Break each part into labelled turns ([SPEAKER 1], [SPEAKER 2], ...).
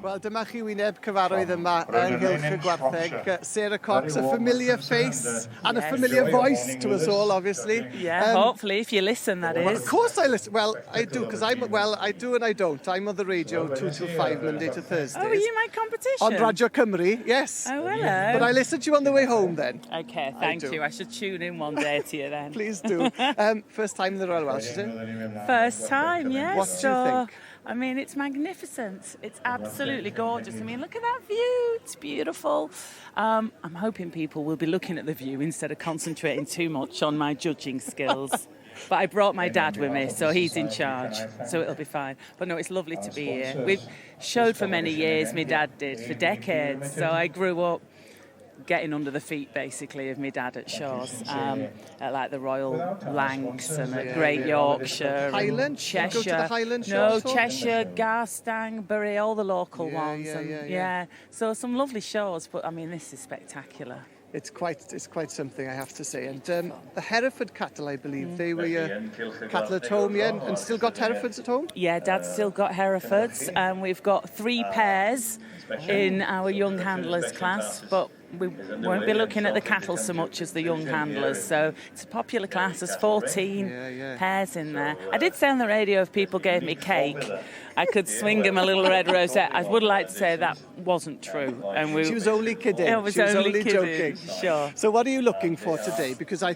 [SPEAKER 1] Wel, dyma chi wyneb cyfarwydd yma yng Nghylch y Gwartheg. Sara Cox, a familiar face and a familiar voice to us all, obviously.
[SPEAKER 2] Yeah, hopefully, if you listen, that is.
[SPEAKER 1] Well, of course I listen. Well, I do, because I do and I don't. I'm on the radio 2 till 5, Monday to Thursday.
[SPEAKER 2] Oh, are you my competition?
[SPEAKER 1] On Radio Cymru, yes.
[SPEAKER 2] Oh, hello.
[SPEAKER 1] But I listen to you on the way home then.
[SPEAKER 2] Okay, thank you. I should tune in one day to you then.
[SPEAKER 1] Please do. First time in the Royal Welsh, is it?
[SPEAKER 2] First time, yes.
[SPEAKER 1] What do you think?
[SPEAKER 2] I mean, it's magnificent. It's absolutely gorgeous. I mean, look at that view. It's beautiful. I'm hoping people will be looking at the view instead of concentrating too much on my judging skills. But I brought my dad with me, so he's in charge, so it'll be fine. But no, it's lovely to be here. We've showed for many years, my dad did, for decades. So I grew up getting under the feet, basically, of my dad at shows, at like the Royal Lancs and at Great Yorkshire,
[SPEAKER 1] Highland,
[SPEAKER 2] Cheshire.
[SPEAKER 1] Go to the Highland
[SPEAKER 2] no,
[SPEAKER 1] shows?
[SPEAKER 2] Cheshire, Garstang, Bury, all the local ones.
[SPEAKER 1] Yeah.
[SPEAKER 2] So some lovely shows, but I mean, this is spectacular.
[SPEAKER 1] It's quite something, I have to say. And the Hereford cattle, I believe, they were your cattle at home, yeah? And still got Herefords at home?
[SPEAKER 2] Yeah, Dad's still got Herefords, and we've got 3 pairs in our young handlers class, but we won't be looking at the cattle so much as the young handlers. So it's a popular class. There's 14 pairs in there. I did say on the radio if people gave me cake, I could swing them a little red rosette. I would like to say that wasn't true. And
[SPEAKER 1] She was only kidding.
[SPEAKER 2] She was only
[SPEAKER 1] joking.
[SPEAKER 2] Sure.
[SPEAKER 1] So what are you looking for today? Because I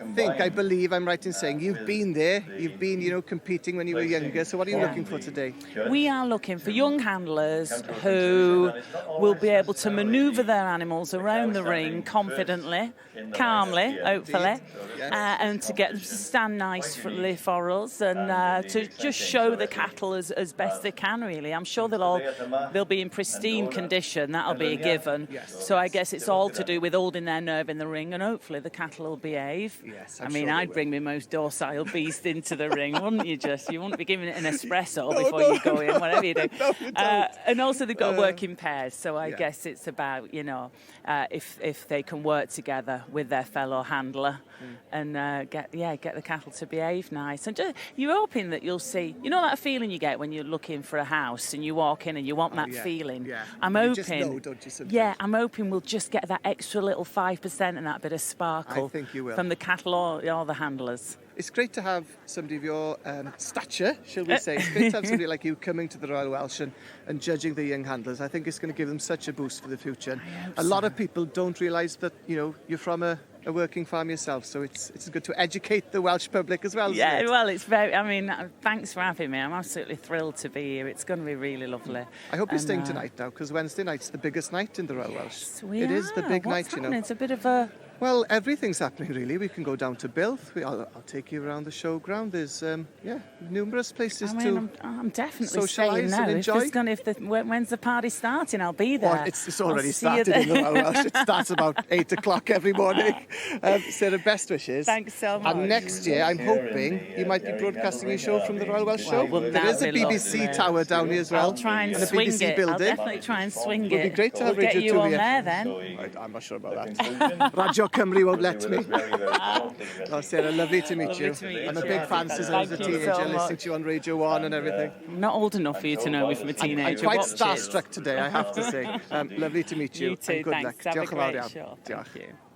[SPEAKER 1] believe I'm right in saying you've been there. You've been, competing when you were younger. So what are you looking for today?
[SPEAKER 2] We are looking for young handlers who will be able to manoeuvre their animals around the ring confidently, calmly, hopefully, and to get them to stand nicely for us and to just show the cattle as best they can, really. I'm sure they'll be in pristine condition. That'll be a given. So I guess it's all to do with holding their nerve in the ring, and hopefully the cattle will behave.
[SPEAKER 1] Yes,
[SPEAKER 2] I mean, I'd bring my most docile beast into the ring, wouldn't you? You wouldn't be giving it an espresso before you go in, whatever you do.
[SPEAKER 1] No, you don't.
[SPEAKER 2] And also they've got to work in pairs, so I guess it's about, if they can work together with their fellow handler and get the cattle to behave nice. And you're hoping that you'll see, that feeling you get when you're looking for a house and you walk in and you want that feeling.
[SPEAKER 1] Yeah.
[SPEAKER 2] I'm
[SPEAKER 1] you
[SPEAKER 2] hoping.
[SPEAKER 1] Just know, don't you, sometimes?
[SPEAKER 2] Yeah, I'm hoping we'll just get that extra little 5% and that bit of sparkle.
[SPEAKER 1] I think you will.
[SPEAKER 2] From the cattle or the handlers.
[SPEAKER 1] It's great to have somebody of your stature, shall we say. It's great to have somebody like you coming to the Royal Welsh and judging the young handlers. I think it's going to give them such a boost for the future. And a lot of people don't realise that, you're from a working farm yourself, so it's good to educate the Welsh public as well, isn't it?
[SPEAKER 2] Well, it's thanks for having me. I'm absolutely thrilled to be here. It's going to be really lovely.
[SPEAKER 1] I hope you're staying tonight now, because Wednesday night's the biggest night in the Royal Welsh. It is the big night,
[SPEAKER 2] It's a bit of a...
[SPEAKER 1] Well, everything's happening, really. We can go down to Bilth. I'll take you around the showground. There's, numerous places to
[SPEAKER 2] I'm definitely staying now.
[SPEAKER 1] And enjoy.
[SPEAKER 2] When's the party starting? I'll be there.
[SPEAKER 1] Well, it's already started in the Royal Welsh. It starts about 8 o'clock every morning. Sarah, best wishes.
[SPEAKER 2] Thanks so much.
[SPEAKER 1] And next year, I'm hoping you might be broadcasting your show from the Royal Welsh Show. There is a BBC tower down here as well.
[SPEAKER 2] I'll try and
[SPEAKER 1] swing
[SPEAKER 2] BBC
[SPEAKER 1] it. Building.
[SPEAKER 2] I'll definitely try and swing it.
[SPEAKER 1] It would be great to have
[SPEAKER 2] we'll
[SPEAKER 1] Radio
[SPEAKER 2] get you
[SPEAKER 1] 2
[SPEAKER 2] on
[SPEAKER 1] here.
[SPEAKER 2] there then.
[SPEAKER 1] I'm not sure about that. Radio Cymru won't let me. Oh, Sarah, lovely to meet you. I'm a big fan since I was a teenager, listening to you on Radio 1 and everything.
[SPEAKER 2] I'm not old enough for you to know me from a teenager.
[SPEAKER 1] I'm quite starstruck today, I have to say. Lovely to meet you.
[SPEAKER 2] You too,
[SPEAKER 1] and good
[SPEAKER 2] thanks.
[SPEAKER 1] luck.
[SPEAKER 2] Have a
[SPEAKER 1] Diolch yn fawr
[SPEAKER 2] great
[SPEAKER 1] iawn.
[SPEAKER 2] show.
[SPEAKER 1] Diolch.
[SPEAKER 2] Thank you.